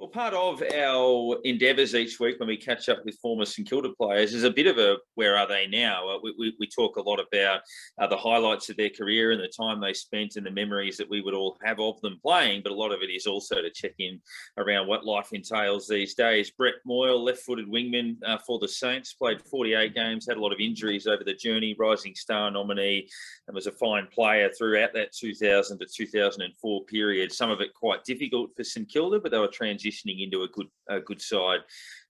Well, part of our endeavours each week when we catch up with former St Kilda players is a bit of a where are they now? We talk a lot about the highlights of their career and the time they spent and the memories that we would all have of them playing, but a lot of it is also to check in around what life entails these days. Brett Moyle, left-footed wingman for the Saints, played 48 games, had a lot of injuries over the journey, Rising Star nominee, and was a fine player throughout that 2000 to 2004 period. Some of it quite difficult for St Kilda, but they were transitioning into a good side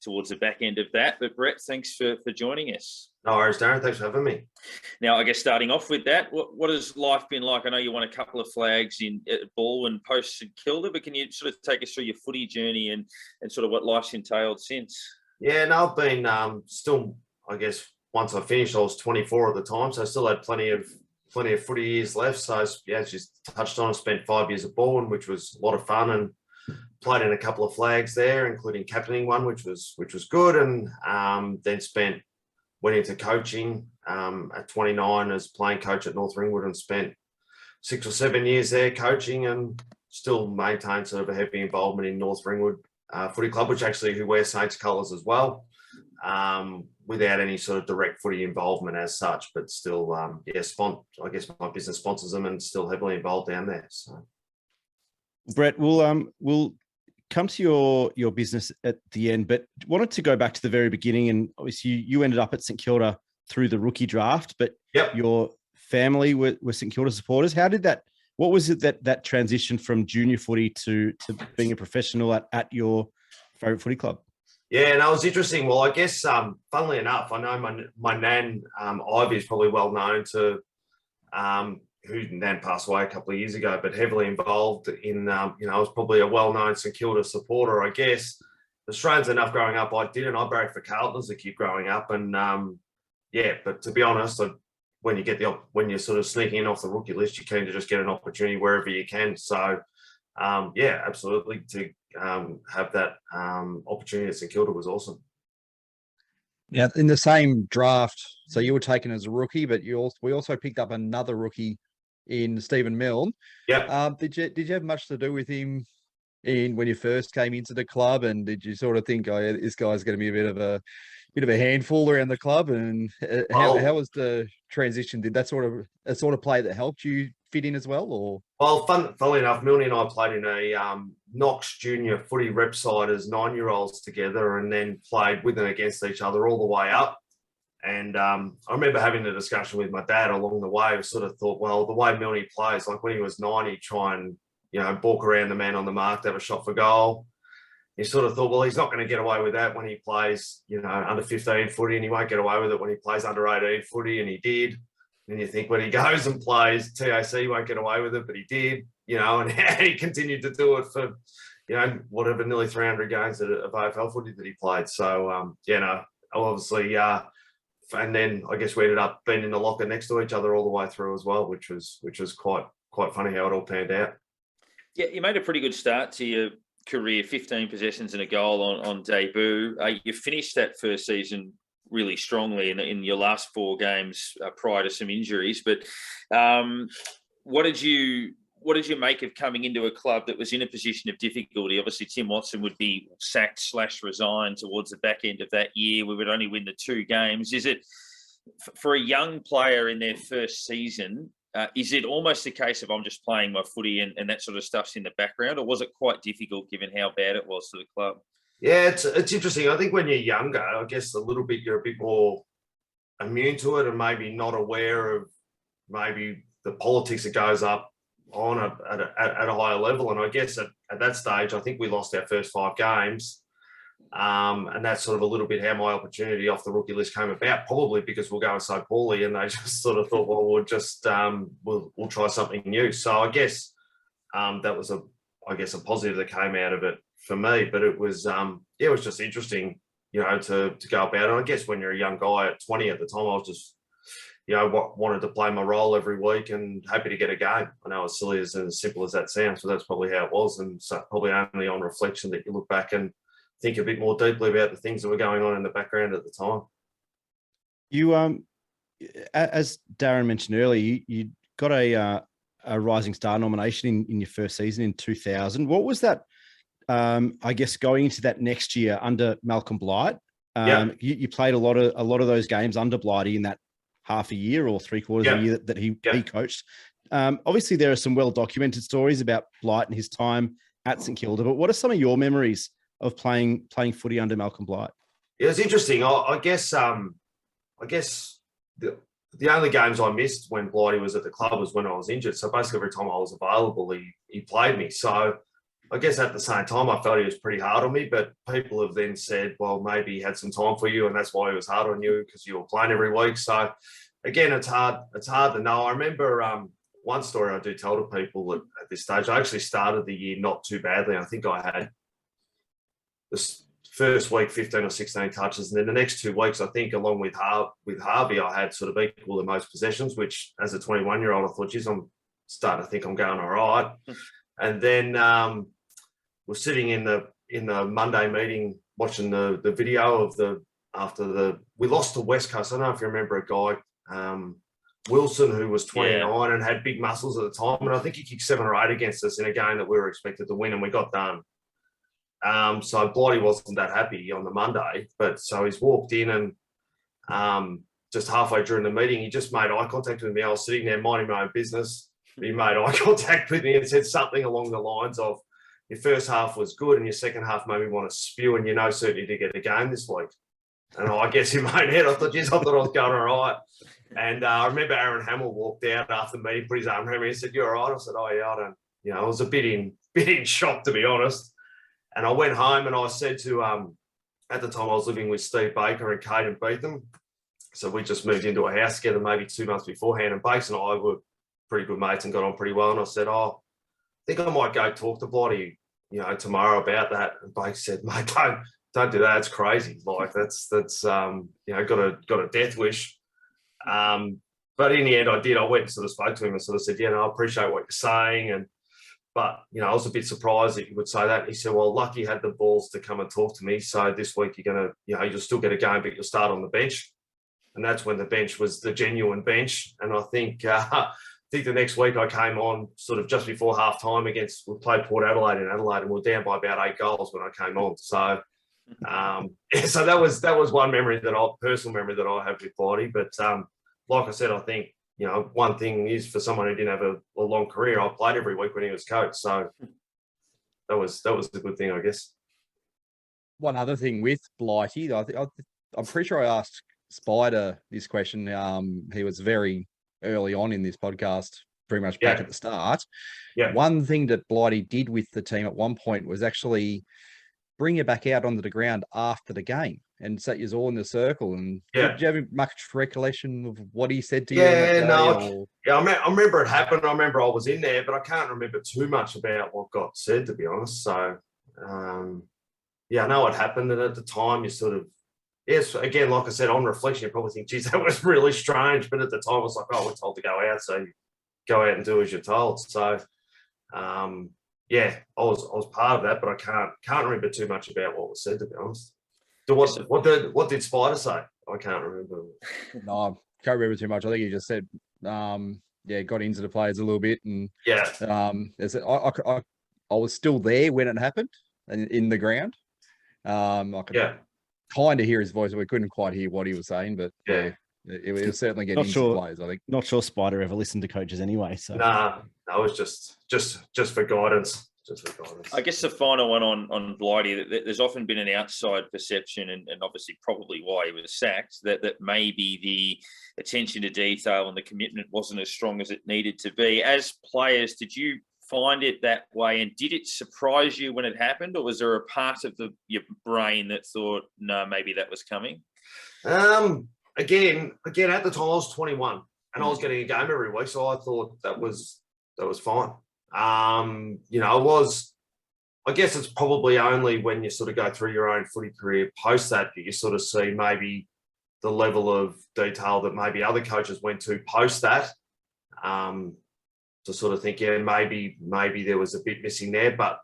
towards the back end of that. But Brett, thanks for joining us. No worries, Darren. Thanks for having me. Now, I guess starting off with that, what has life been like? I know you won a couple of flags at ball and post St Kilda, but can you sort of take us through your footy journey and sort of what life's entailed since? Yeah, no, I've been still, I guess, once I finished, I was 24 at the time, so I still had plenty of footy years left. So, yeah, as you touched on, I spent 5 years at Ball, which was a lot of fun, and played in a couple of flags there, including captaining one, which was good, and then went into coaching at 29 as playing coach at North Ringwood, and spent 6 or 7 years there coaching, and still maintained sort of a heavy involvement in North Ringwood Footy Club, who wears Saints colours as well, without any sort of direct footy involvement as such, but still, I guess my business sponsors them and still heavily involved down there. So, Brett, we'll come to your business at the end, but wanted to go back to the very beginning. And obviously you ended up at St Kilda through the rookie draft, but yep. Your family were St Kilda supporters. How did what was it that transition from junior footy to being a professional at your favourite footy club? Yeah, and it was interesting. Well, I guess, funnily enough, I know my nan, Ivy, is probably well known to, who then passed away a couple of years ago, but heavily involved in, I was probably a well-known St Kilda supporter, I guess. Strange enough, growing up, I barracked for Carlton as a kid growing up, and but to be honest, when you're sort of sneaking in off the rookie list, you're keen to just get an opportunity wherever you can. So, absolutely, to have that opportunity at St Kilda was awesome. Yeah, in the same draft, so you were taken as a rookie, but we also picked up another rookie in Stephen Milne. Yeah. Did you have much to do with him when you first came into the club, and did you sort of think, oh, yeah, this guy's going to be a bit of a handful around the club? And how was the transition? Did that sort of play that helped you fit in as well, or? Well, funnily enough, Milne and I played in a Knox junior footy rep side as 9-year-olds together, and then played with and against each other all the way up. And I remember having a discussion with my dad along the way. I sort of thought, well, the way Milne plays, like when he was 9, he'd try and, balk around the man on the mark to have a shot for goal. You sort of thought, well, he's not going to get away with that when he plays, under 15 footy, and he won't get away with it when he plays under 18 footy, and he did. And you think when he goes and plays TAC, he won't get away with it, but he did, and he continued to do it for, whatever, nearly 300 games of AFL footy that he played. So, obviously, and then I guess we ended up being in the locker next to each other all the way through as well, which was quite funny how it all panned out. Yeah, you made a pretty good start to your career, 15 possessions and a goal on debut. You finished that first season really strongly in your last 4 games prior to some injuries. But what did you make of coming into a club that was in a position of difficulty? Obviously, Tim Watson would be sacked/resigned towards the back end of that year. We would only win the 2 games. Is it, for a young player in their first season, is it almost a case of I'm just playing my footy and that sort of stuff's in the background, or was it quite difficult given how bad it was to the club? Yeah, it's interesting. I think when you're younger, I guess you're a bit more immune to it, and maybe not aware of maybe the politics that goes up on at a higher level. And I guess at that stage, I think we lost our first 5 games. And that's sort of a little bit how my opportunity off the rookie list came about, probably because we're going so poorly, and they just sort of thought, well, we'll just we'll try something new. So I guess that was a positive that came out of it for me. But it was it was just interesting, to go about it. And I guess when you're a young guy at 20 at the time, I was just wanted to play my role every week and happy to get a game. I know as silly as simple as that sounds, but that's probably how it was. And so probably only on reflection that you look back and think a bit more deeply about the things that were going on in the background at the time. You, as Darren mentioned earlier, you got a Rising Star nomination in your first season in 2000. What was that I guess going into that next year under Malcolm Blight, Yeah. you played a lot of those games under Blighty in that half a year or 3/4 of a year that he coached. Obviously, there are some well-documented stories about Blight and his time at St Kilda, but what are some of your memories of playing footy under Malcolm Blight? Yeah, it's interesting. I guess the only games I missed when Blighty was at the club was when I was injured. So basically every time I was available, he played me. So I guess at the same time, I felt he was pretty hard on me, but people have then said, well, maybe he had some time for you and that's why he was hard on you because you were playing every week. So again, it's hard to know. I remember one story I do tell to people at this stage. I actually started the year not too badly. I think I had this first week 15 or 16 touches, and then the next 2 weeks, I think, along with Harvey, I had sort of equal the most possessions. Which, as a 21-year-old, I thought, geez, I'm starting to think I'm going all right. And then we're sitting in the Monday meeting watching the video of we lost to West Coast. I don't know if you remember a guy. Wilson, who was 29 and had big muscles at the time. And I think he kicked 7 or 8 against us in a game that we were expected to win, and we got done. So Blighty wasn't that happy on the Monday, but so he's walked in and just halfway during the meeting, he just made eye contact with me. I was sitting there minding my own business. He made eye contact with me and said something along the lines of, your first half was good and your second half made me want to spew, and you're no certainty to get a game this week. And I guess in my head, I thought, geez, I thought I was going all right. And I remember Aaron Hamill walked out after the meeting, put his arm around me and said, you're all right? I said, oh, yeah, I don't, I was a bit in shock, to be honest. And I went home and I said to, at the time I was living with Steve Baker and Caden Beetham. So we just moved into a house together maybe 2 months beforehand. And Bakes and I were pretty good mates and got on pretty well. And I said, I think I might go talk to Blighty, tomorrow about that. And Bakes said, mate, don't do that. It's crazy. Like that's got a death wish. But in the end I did. I went and sort of spoke to him and sort of said, I appreciate what you're saying. But I was a bit surprised that you would say that. And he said, well, lucky had the balls to come and talk to me. So this week you're going to, you'll still get a game, but you'll start on the bench. And that's when the bench was the genuine bench. And I think the next week I came on sort of just before half time we played Port Adelaide in Adelaide, and we were down by about 8 goals when I came on. So, so that was one personal memory that I have with Blighty. But like I said, I think, one thing is for someone who didn't have a long career, I played every week when he was coach. So that was a good thing, I guess. One other thing with Blighty, I'm pretty sure I asked Spider this question. He was very early on in this podcast, pretty much back at the start. Yeah. One thing that Blighty did with the team at one point was actually bring you back out onto the ground after the game and set you all in the circle. And did you have much recollection of what he said to you? I remember it happened. I remember I was in there, but I can't remember too much about what got said, to be honest. So, I know it happened. And at the time, you sort of, again, like I said, on reflection, you probably think, geez, that was really strange. But at the time, I was like, oh, we're told to go out. So you go out and do as you're told. So, I was part of that, but I can't remember too much about what was said, to be honest. What did Spider say? I can't remember. No, I can't remember too much. I think he just said, got into the players a little bit, and I was still there when it happened, and in the ground. I could kind of hear his voice, but we couldn't quite hear what he was saying. But it was certainly getting into the players, I think. Not sure Spider ever listened to coaches anyway. So it was just for guidance. I guess the final one on Blighty, there's often been an outside perception, and obviously probably why he was sacked, that maybe the attention to detail and the commitment wasn't as strong as it needed to be. As players, did you find it that way, and did it surprise you when it happened, or was there a part of your brain that thought, no, maybe that was coming? Again, at the time I was 21 and I was getting a game every week, so I thought that was fine. I guess it's probably only when you sort of go through your own footy career post that you sort of see maybe the level of detail that maybe other coaches went to post that, to sort of think, maybe there was a bit missing there. But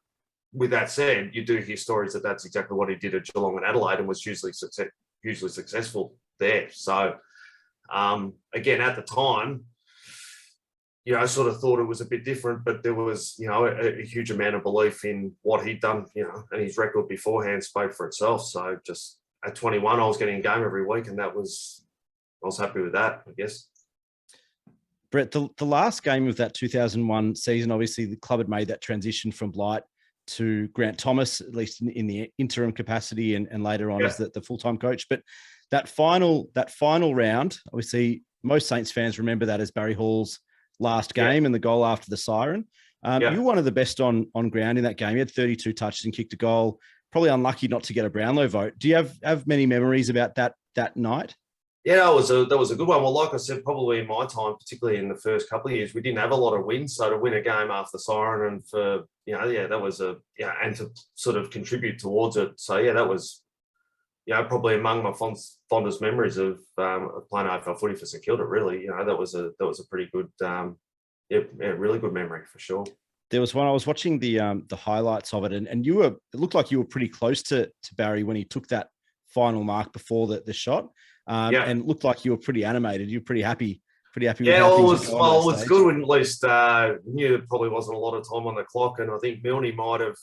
with that said, you do hear stories that that's exactly what he did at Geelong and Adelaide and was hugely successful there. So, again, at the time, sort of thought it was a bit different, but there was, a huge amount of belief in what he'd done, and his record beforehand spoke for itself. So just at 21, I was getting a game every week, and I was happy with that, I guess. Brett, the last game of that 2001 season, obviously the club had made that transition from Blight to Grant Thomas, at least in the interim capacity, and later on as the full-time coach. But that final round, obviously most Saints fans remember that as Barry Hall's last game and the goal after the siren. You were one of the best on ground in that game. You had 32 touches and kicked a goal. Probably unlucky not to get a Brownlow vote. Do you have many memories about that night? Yeah, that was a good one. Well, like I said, probably in my time, particularly in the first couple of years, we didn't have a lot of wins. So to win a game after siren and that was and to sort of contribute towards it. So that was, probably among my fondest memories of playing AFL footy for St Kilda. Really, that was a pretty good, really good memory for sure. There was one, I was watching the highlights of it, and it looked like you were pretty close to Barry when he took that final mark before the shot. And it looked like you were pretty animated. You were pretty happy with how things were going. It was good when at least knew there probably wasn't a lot of time on the clock, and I think Milne might have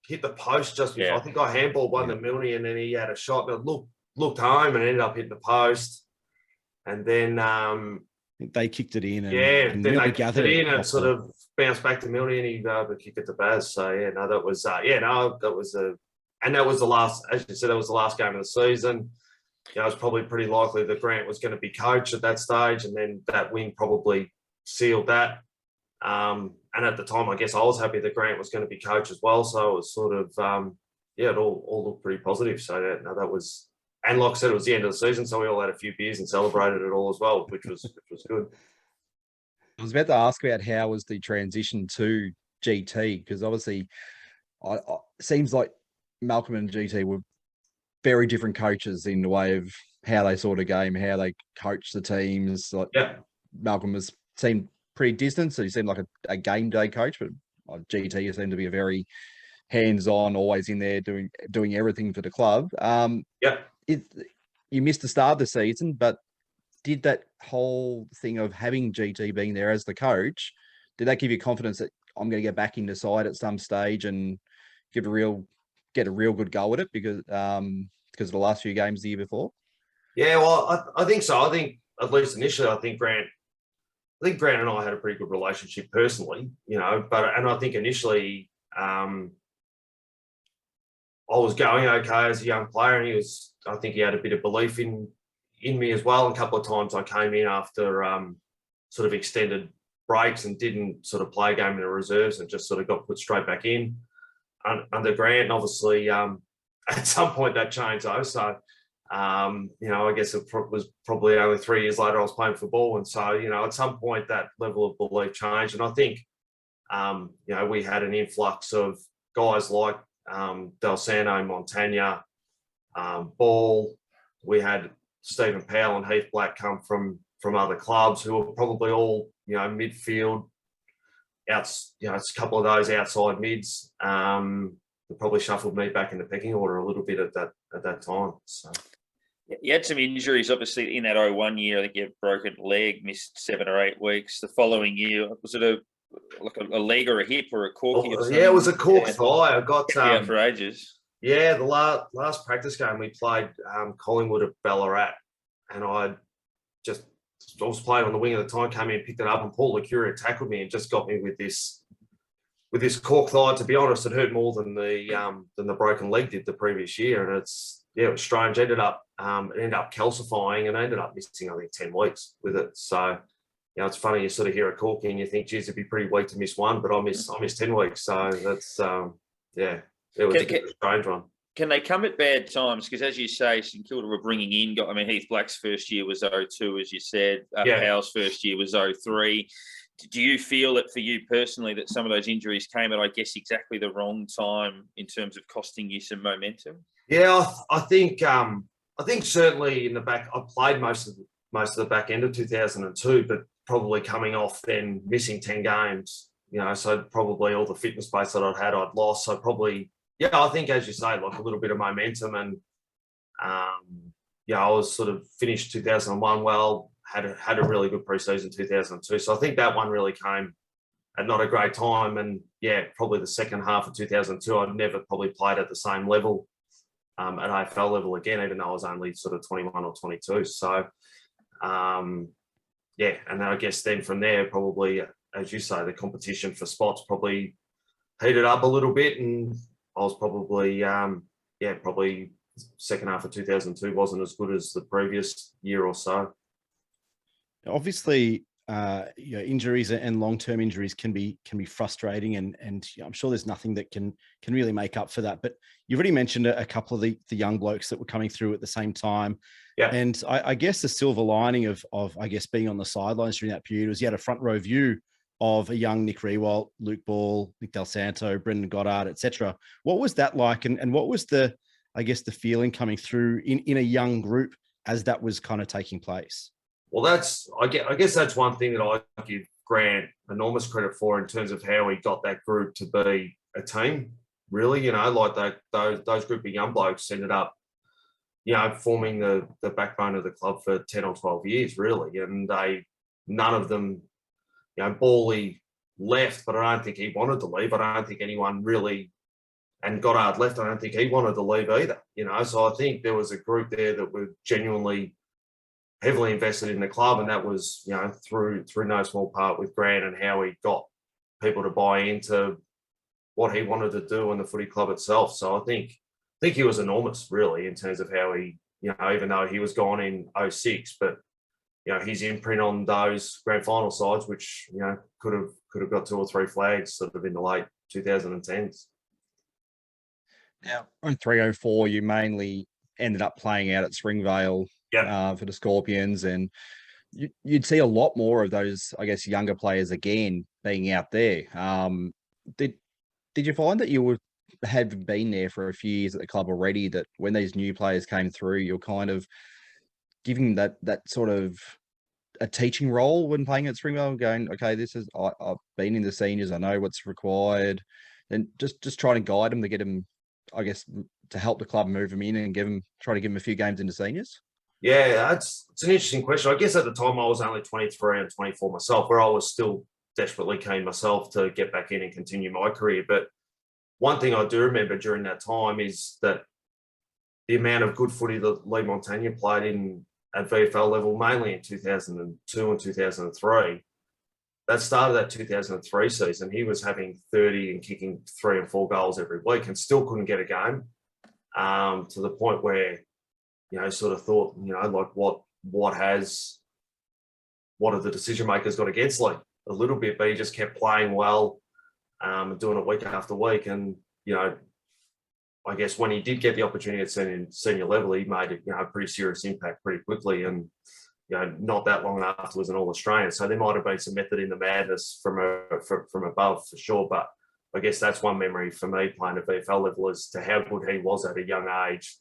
hit the post just before. I think I handballed one to Milne, and then he had a shot and looked home and ended up hitting the post. And then they kicked it in. And then they gathered it in and sort of bounced back to Milne, and he kicked it to Baz. So that was the last, as you said, that was the last game of the season. It was probably pretty likely that Grant was going to be coach at that stage, and then that win probably sealed that. And at the time, I guess I was happy that Grant was going to be coach as well. So it was sort of, it all looked pretty positive. So that was, and like I said, it was the end of the season, so we all had a few beers and celebrated it all as well, which was good. I was about to ask about how was the transition to GT, because obviously, it seems like Malcolm and GT were very different coaches in the way of how they saw the game, how they coached the teams. Malcolm seemed pretty distant, so he seemed like a game day coach, but GT seemed to be a very hands-on, always in there doing everything for the club. You missed the start of the season, but did that whole thing of having GT being there as the coach, did that give you confidence that I'm going to get back in the side at some stage and get a real good go at it because of the last few games the year before? Yeah, well, I think so. I think at least initially, I think Grant and I had a pretty good relationship personally, and I think initially I was going okay as a young player, and I think he had a bit of belief in me as well. And a couple of times I came in after sort of extended breaks and didn't sort of play a game in the reserves and just sort of got put straight back in under Grant. And obviously, at some point that changed though. So, I guess it was probably only 3 years later I was playing football. And so, at some point that level of belief changed. And I think, we had an influx of guys like Del Sano, Montagna, Ball. We had Stephen Powell and Heath Black come from other clubs who were probably all, midfield, a couple of those outside mids. They probably shuffled me back in the pecking order a little bit at that time. So. You had some injuries, obviously, in that 01 year. I think you had a broken leg, missed 7 or 8 weeks. The following year, was it a leg or a hip or a corky? It was a cork thigh. I got for ages. Yeah, the last practice game we played Collingwood at Ballarat, and I was playing on the wing at the time, came in, picked it up, and Paul Lecuria tackled me and just got me with this cork thigh. To be honest, it hurt more than the broken leg did the previous year, and it was strange. It ended up calcifying, and I ended up missing, I think, 10 weeks with it. So, it's funny, you sort of hear a corking and you think, geez, it'd be pretty weak to miss one, but I missed 10 weeks. So that's it was a strange one. Can they come at bad times? Because as you say, St Kilda were bringing in, Heath Black's first year was 02, as you said. Powell's first year was 03. Do you feel that for you personally that some of those injuries came at, I guess, exactly the wrong time in terms of costing you some momentum? Yeah, I think certainly in the back, I played most of the back end of 2002, but probably coming off then missing 10 games, so probably all the fitness base that I'd lost. So probably, I think, as you say, like a little bit of momentum. And, I was sort of finished 2001 well, had a really good preseason 2002. So I think that one really came at not a great time. And yeah, probably the second half of 2002, I'd never probably played at the same level at AFL level again, even though I was only sort of 21 or 22. So yeah, and then I guess then from there, probably, as you say, the competition for spots probably heated up a little bit, and I was probably, probably second half of 2002 wasn't as good as the previous year or so. Obviously, injuries and long-term injuries can be frustrating, and I'm sure there's nothing that can really make up for that. But you've already mentioned a couple of the young blokes that were coming through at the same time. Yeah. And I guess the silver lining of I guess being on the sidelines during that period was you had a front row view of a young Nick Riewoldt, Luke Ball, Nick Del Santo, Brendan Goddard, etc. What was that like, and what was the feeling coming through in a young group as that was kind of taking place? Well, I guess that's one thing that I give Grant enormous credit for in terms of how he got that group to be a team. Really, like those group of young blokes ended up, forming the backbone of the club for 10 or 12 years, really. And none of them, Bally left, but I don't think he wanted to leave. I don't think anyone really, and Goddard left, I don't think he wanted to leave either. So I think there was a group there that were genuinely heavily invested in the club, and that was, through no small part with Grant and how he got people to buy into what he wanted to do in the footy club itself. So I think he was enormous, really, in terms of how he, even though he was gone in 06, but his imprint on those grand final sides, which could have got 2 or 3 flags sort of in the late 2010s. Now, on 304, you mainly ended up playing out at Springvale. Yeah. For the Scorpions, and you'd see a lot more of those, I guess, younger players again being out there. Did you find that you had been there for a few years at the club already, that when these new players came through, you're kind of giving that sort of a teaching role when playing at Springvale, going, okay, I've been in the seniors, I know what's required, and just trying to guide them to get them, I guess, to help the club move them in and try to give them a few games into seniors? Yeah, it's an interesting question. I guess at the time I was only 23 and 24 myself, where I was still desperately keen myself to get back in and continue my career. But one thing I do remember during that time is that the amount of good footy that Lee Montagna played at VFL level, mainly in 2002 and 2003, that started that 2003 season, he was having 30 and kicking 3 and 4 goals every week and still couldn't get a game, to the point where, sort of thought, like what have the decision makers got against Lee a little bit, but he just kept playing well, doing it week after week. And, I guess when he did get the opportunity at senior level, he made a pretty serious impact pretty quickly. And, not that long after was an All-Australian. So there might have been some method in the madness from above for sure. But I guess that's one memory for me playing at VFL level as to how good he was at a young age.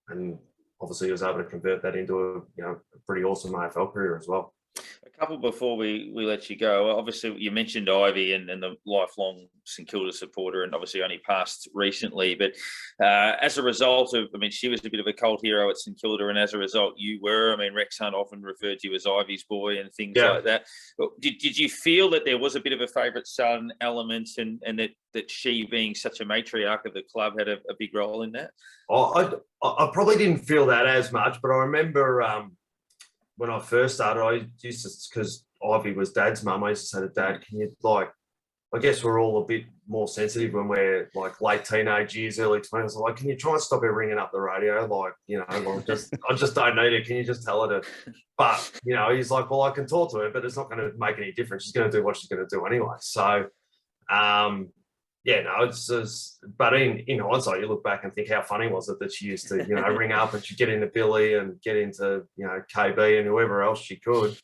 And obviously he was able to convert that into a pretty awesome AFL career as well. A couple before we let you go. Obviously, you mentioned Ivy and the lifelong St Kilda supporter, and obviously only passed recently. But as a result of, she was a bit of a cult hero at St Kilda, and as a result, you were. Rex Hunt often referred to you as Ivy's boy and things like that. Did you feel that there was a bit of a favourite son element, and that she, being such a matriarch of the club, had a big role in that? I probably didn't feel that as much, but I remember when I first started, I used to, because Ivy was Dad's mum, I used to say to Dad, can you, I guess we're all a bit more sensitive when we're late teenage years, early 20s. Can you try and stop her ringing up the radio? I just don't need it. Can you just tell her to? But, he's like, well, I can talk to her, but it's not going to make any difference. She's going to do what she's going to do anyway. So, it's just, but in hindsight, you look back and think how funny was it that she used to, ring up and she'd get into Billy and get into, KB and whoever else she could,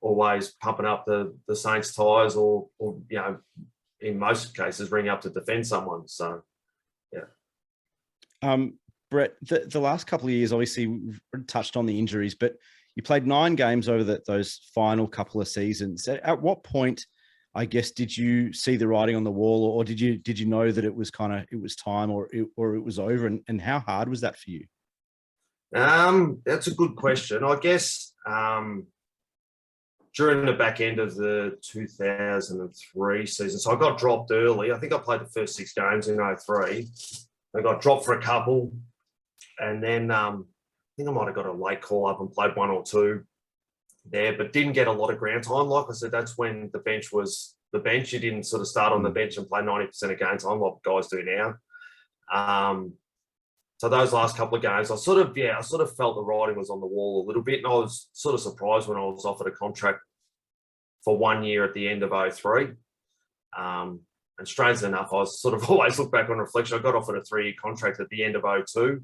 always pumping up the Saints ties or, in most cases, ring up to defend someone. So, yeah. Brett, the last couple of years, obviously we've touched on the injuries, but you played 9 games over those final couple of seasons. At what point, I guess, did you see the writing on the wall, or did you know that it was time, or it was over, and how hard was that for you? That's a good question. I guess during the back end of the 2003 season, so I got dropped early. I think I played the first 6 games in 03. I got dropped for a couple, and then I think I might have got a late call up and played 1 or 2 there, but didn't get a lot of ground time. Like I said, that's when the bench was the bench. You didn't sort of start on the bench and play 90% of game time like guys do now. So those last couple of games, I sort of felt the writing was on the wall a little bit, and I was sort of surprised when I was offered a contract for 1 year at the end of 03. And strangely enough, I was sort of always look back on reflection. I got offered a 3-year contract at the end of 02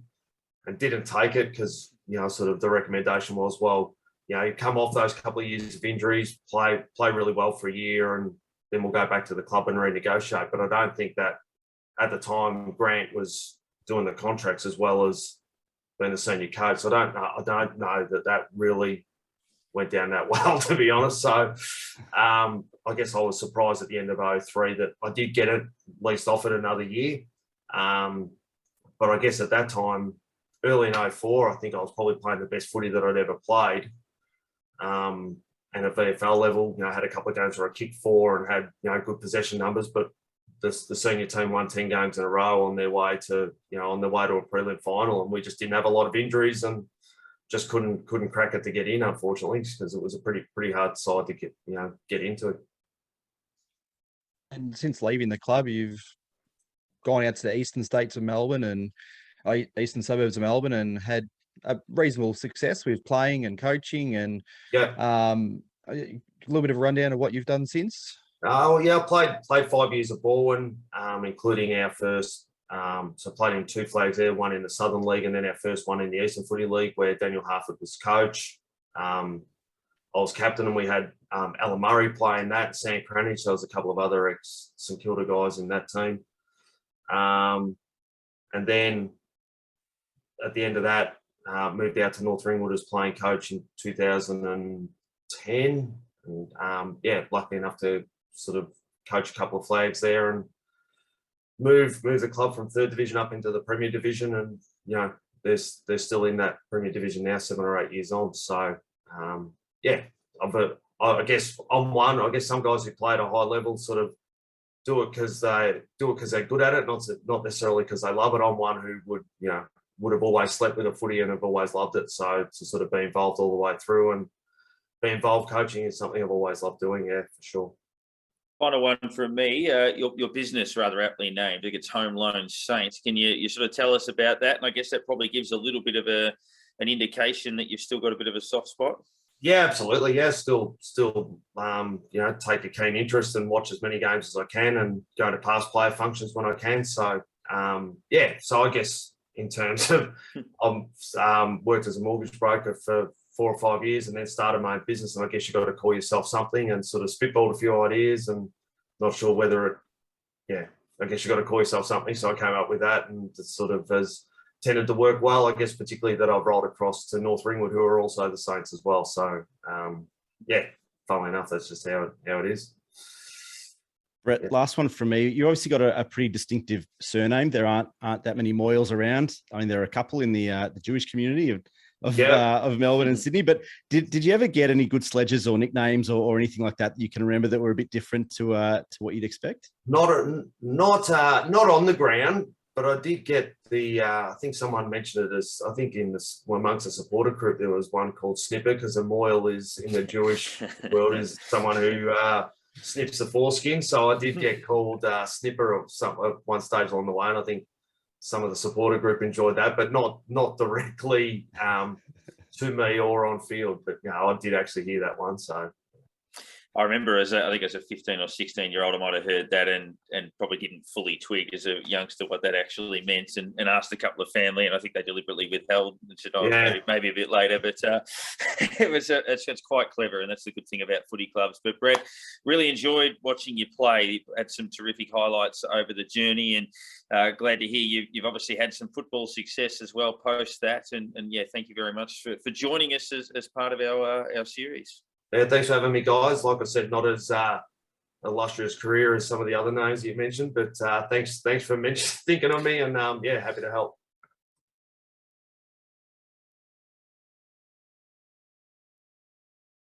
and didn't take it because, sort of the recommendation was, well, you come off those couple of years of injuries, play really well for a year, and then we'll go back to the club and renegotiate. But I don't think that at the time Grant was doing the contracts as well as being the senior coach. So I don't know that really went down that well, to be honest. So I guess I was surprised at the end of 03 that I did get it at least offered another year. But I guess at that time, early in 04, I think I was probably playing the best footy that I'd ever played. And at VFL level, I had a couple of games where I kicked 4 and had, good possession numbers, but the senior team won 10 games in a row on their way to a prelim final, and we just didn't have a lot of injuries and just couldn't crack it to get in, unfortunately, because it was a pretty hard side to get into. And since leaving the club, you've gone out to the eastern states of Melbourne and eastern suburbs of Melbourne and had a reasonable success with playing and coaching, and a little bit of a rundown of what you've done since. Oh yeah, I played 5 years at Bourne, including our first. So played in 2 flags there, one in the Southern League, and then our first one in the Eastern Footy League, where Daniel Harford was coach. I was captain, and we had Alan Murray playing that, Sam Cranage. So there was a couple of other ex-St Kilda guys in that team. And then at the end of that, moved out to North Ringwood as playing coach in 2010. And lucky enough to sort of coach a couple of flags there and move the club from 3rd division up into the Premier Division, and they're still in that Premier Division now, 7 or 8 years on. So I guess I'm one. I guess some guys who play at a high level sort of do it because they're good at it, not necessarily because they love it. I'm one who would have always slept with a footy and have always loved it. So to sort of be involved all the way through and be involved coaching is something I've always loved doing. Yeah, for sure. Final one from me. Your business, rather aptly named, I think it's Home Loan Saints. Can you sort of tell us about that? And I guess that probably gives a little bit of an indication that you've still got a bit of a soft spot. Yeah, absolutely. Yeah, still, take a keen interest and watch as many games as I can, and go to past player functions when I can. So, So I guess in terms of, I've worked as a mortgage broker for 4 or 5 years, and then started my own business. And I guess you've got to call yourself something, and sort of spitballed a few ideas, and not sure whether I guess you've got to call yourself something. So I came up with that, and it sort of has tended to work well, I guess, particularly that I've rolled across to North Ringwood, who are also the Saints as well. So, funnily enough, that's just how it is. Brett, last one from me. You obviously got a pretty distinctive surname. There aren't that many Moyles around. I mean, there are a couple in the Jewish community of Melbourne and Sydney. But did you ever get any good sledges or nicknames or anything like that you can remember that were a bit different to what you'd expect? Not on the ground, but I did get the. I think someone mentioned it as, I think amongst the supporter group there was one called Snipper, because a Moyle is in the Jewish world is someone who snips the foreskin. So I did get called Snipper at one stage along the way, and I think some of the supporter group enjoyed that, but not directly to me or on field. But I did actually hear that one. So I remember I think as a 15 or 16-year-old, I might have heard that and probably didn't fully twig as a youngster what that actually meant, and asked a couple of family, and I think they deliberately withheld and said, maybe a bit later. But it's quite clever, and that's the good thing about footy clubs. But Brett, really enjoyed watching you play. You had some terrific highlights over the journey, and glad to hear you've obviously had some football success as well post that. And thank you very much for joining us as part of our series. Yeah, thanks for having me, guys. Like I said, not as illustrious career as some of the other names you mentioned, but thanks for thinking of me, and happy to help.